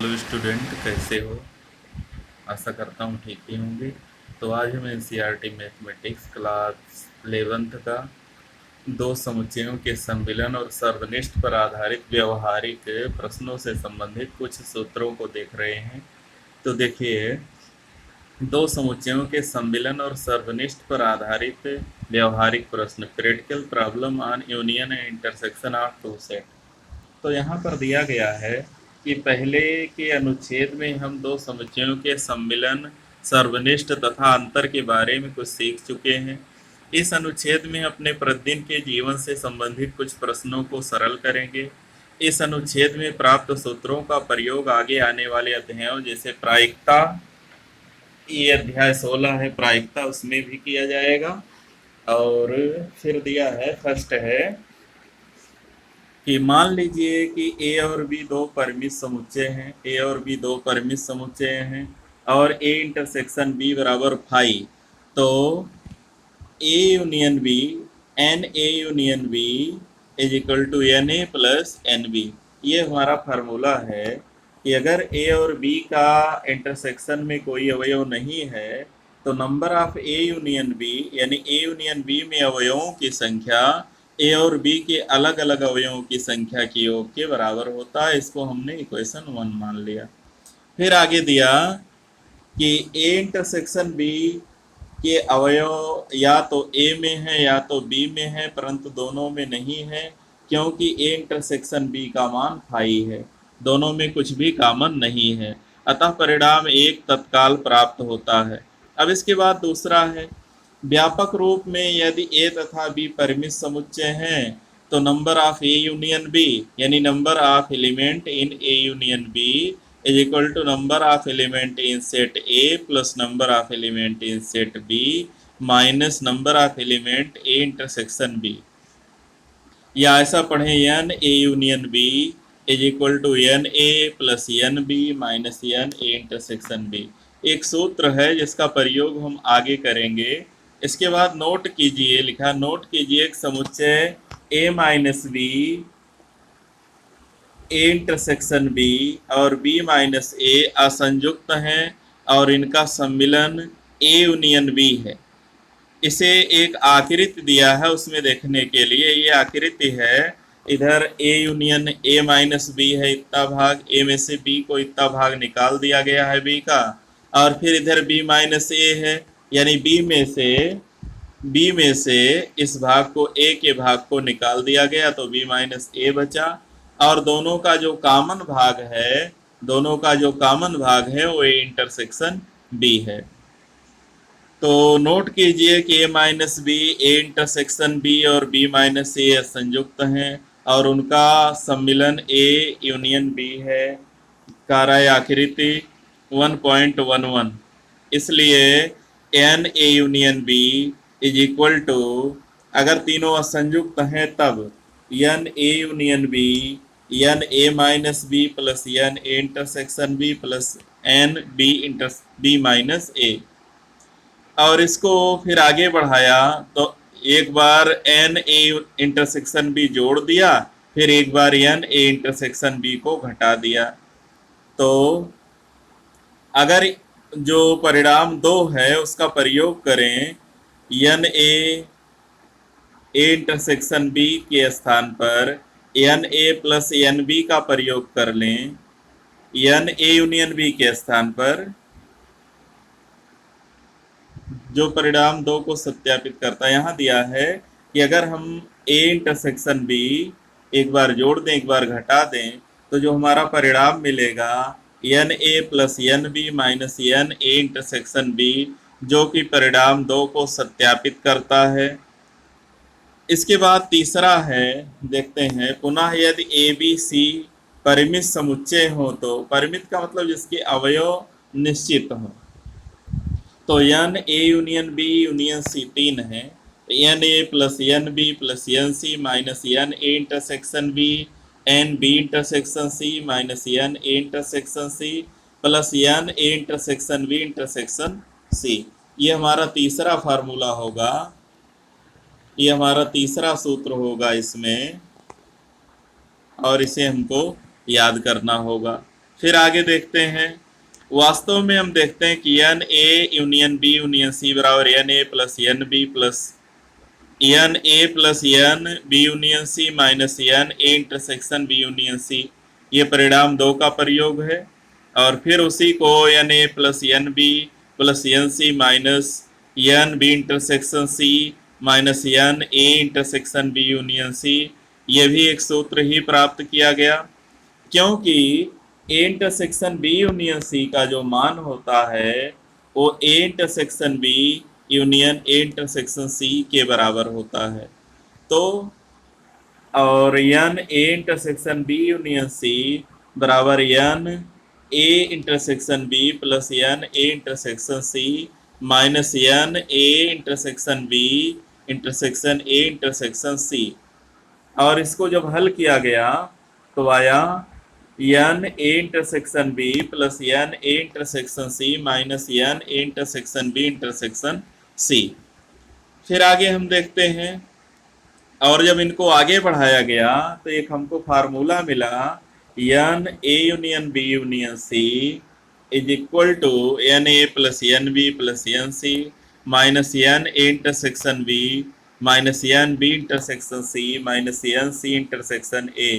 Hello student, कैसे हो? आशा करता हूँ ठीक ही होंगे। तो आज हम एनसीईआरटी मैथमेटिक्स क्लास 11th का दो समुच्चयों के सम्मिलन और सर्वनिष्ठ पर आधारित व्यवहारिक प्रश्नों से संबंधित कुछ सूत्रों को देख रहे हैं। तो देखिए, दो समुच्चयों के सम्मिलन और सर्वनिष्ठ पर आधारित व्यवहारिक प्रश्न, practical problem on union and intersection of two set. तो यहाँ पर दिया गया है कि पहले के अनुच्छेद में हम दो समुच्चयों के सम्मिलन, सर्वनिष्ठ तथा अंतर के बारे में कुछ सीख चुके हैं। इस अनुच्छेद में अपने प्रतिदिन के जीवन से संबंधित कुछ प्रश्नों को सरल करेंगे। इस अनुच्छेद में प्राप्त सूत्रों का प्रयोग आगे आने वाले अध्यायों जैसे प्रायिकता, ये अध्याय 16 है प्रायिकता, उसमें भी किया जाएगा। और फिर दिया है, फर्स्ट है कि मान लीजिए कि ए और बी दो परिमित समुच्चय हैं, ए और बी दो परिमित समुच्चय हैं और ए इंटरसेक्शन बी बराबर फाई। तो A union B, n A union B is equal to n A plus n B. ये हमारा फार्मूला है कि अगर ए और बी का इंटरसेक्शन में कोई अवयव नहीं है तो number of A union B यानी ए यूनियन बी में अवयवों की संख्या ए और बी के अलग अलग अवयवों की संख्या के योग के बराबर होता है। इसको हमने इक्वेशन 1 मान लिया। फिर आगे दिया कि ए इंटरसेक्शन बी के अवयव या तो ए में है या तो बी में है, परंतु दोनों में नहीं है क्योंकि ए इंटरसेक्शन बी का मान फाई है। दोनों में कुछ भी कॉमन नहीं है, अतः परिणाम एक तत्काल प्राप्त होता है। अब इसके बाद दूसरा है, व्यापक रूप में यदि ए तथा बी परिमित समुच्चय हैं तो number of A union B यानी number of element in A union B is equal to number of element in set A plus number of element in set B minus number of element A intersection B. या ऐसा पढ़ें, n A union B is equal to n A plus n B minus n A intersection B. एक सूत्र है जिसका प्रयोग हम आगे करेंगे। इसके बाद नोट कीजिए, लिखा नोट कीजिए एक समुच्चय A minus B, A intersection B और बी माइनस ए असंयुक्त हैं और इनका सम्मिलन ए यूनियन बी है। इसे एक आकृति दिया है उसमें देखने के लिए। ये आकृति है, इधर A union A minus B है, इतना भाग ए में से बी को इतना भाग निकाल दिया गया है बी का, और फिर इधर बी माइनस ए है यानी बी में से इस भाग को ए के भाग को निकाल दिया गया तो बी माइनस ए बचा। और दोनों का जो कॉमन भाग है वो ए इंटरसेक्शन बी है। तो नोट कीजिए कि A minus B, A intersection B और बी माइनस ए संयुक्त हैं और उनका सम्मिलन ए यूनियन बी है। कार्य आकृति 1.11। इसलिए n A union B is equal to, अगर तीनों असंयुक्त हैं तब n A union B n A minus B plus n A intersection B plus n B minus A. और इसको फिर आगे बढ़ाया तो एक बार एन ए इंटरसेक्शन बी जोड़ दिया, फिर एक बार एन ए इंटरसेक्शन बी को घटा दिया। तो अगर जो परिणाम 2 है उसका प्रयोग करें, एन ए इंटरसेक्शन बी के स्थान पर n A plus n B का प्रयोग कर लें, एन ए यूनियन बी के स्थान पर, जो परिणाम 2 को सत्यापित करता है। यहाँ दिया है कि अगर हम ए इंटरसेक्शन बी एक बार जोड़ दें एक बार घटा दें तो जो हमारा परिणाम मिलेगा n A plus n B minus n A intersection B, जो कि परिणाम 2 को सत्यापित करता है। इसके बाद तीसरा है, देखते हैं, पुनः यदि ए बी सी परिमित समुच्चय हो तो, परिमित का मतलब जिसके अवयव निश्चित हो, तो n A union B union C 3 है, n A plus n B plus n C minus n A intersection B n B intersection C minus n A intersection C plus n A intersection B intersection C. ये हमारा तीसरा formula होगा, ये हमारा तीसरा सूत्र होगा इसमें, और इसे हमको याद करना होगा। फिर आगे देखते हैं, वास्तव में हम देखते हैं कि n A union B union C बराबर n A plus n B plus n A plus n B union C minus n A intersection B union C, ये परिणाम दो का प्रयोग है। और फिर उसी को n A plus n B plus n C minus n B intersection C minus n A intersection B union C, ये भी एक सूत्र ही प्राप्त किया गया, क्योंकि A intersection B union C का जो मान होता है वो A intersection B union A intersection C के बराबर होता है। तो और n A intersection B union C बराबर n A intersection B plus n A intersection C minus n A intersection B intersection A intersection C. और इसको जब हल किया गया तो आया n A intersection B plus n A intersection C minus n A intersection B intersection C. फिर आगे हम देखते हैं, और जब इनको आगे बढ़ाया गया तो एक हमको फार्मूला मिला, n A union B union C is equal to n A plus n B plus n C minus n A intersection B minus n B intersection C minus n C intersection A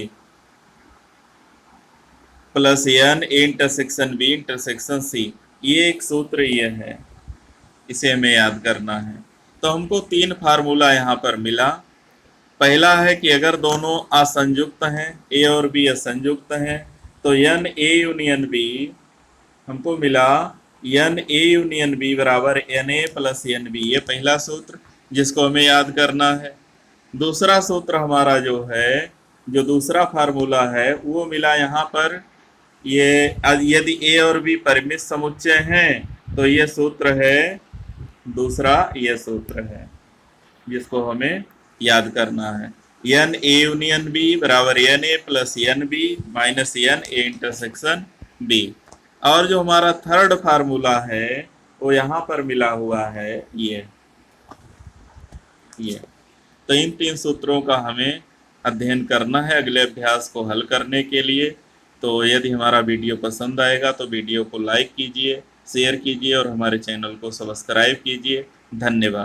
plus n A intersection B intersection C. ये एक सूत्र ये है, इसे हमें याद करना है। तो हमको तीन फार्मूला यहाँ पर मिला। पहला है कि अगर दोनों असंयुक्त हैं, ए और बी असंयुक्त हैं, तो एन ए यूनियन बी हमको मिला एन ए यूनियन बी बराबर n A plus n B, ये पहला सूत्र जिसको हमें याद करना है। दूसरा सूत्र हमारा जो है, जो दूसरा फार्मूला है वो मिला यहाँ पर, ये यदि ए और बी परिमित समुच्चय हैं तो ये सूत्र है, दूसरा ये सूत्र है जिसको हमें याद करना है, एन ए यूनियन बी बराबर n A plus n B minus n A intersection B. और जो हमारा थर्ड फार्मूला है वो यहाँ पर मिला हुआ है, ये। तो इन तीन सूत्रों का हमें अध्ययन करना है अगले अभ्यास को हल करने के लिए। तो यदि हमारा वीडियो पसंद आएगा तो वीडियो को लाइक कीजिए, शेयर कीजिए और हमारे चैनल को सब्सक्राइब कीजिए। धन्यवाद।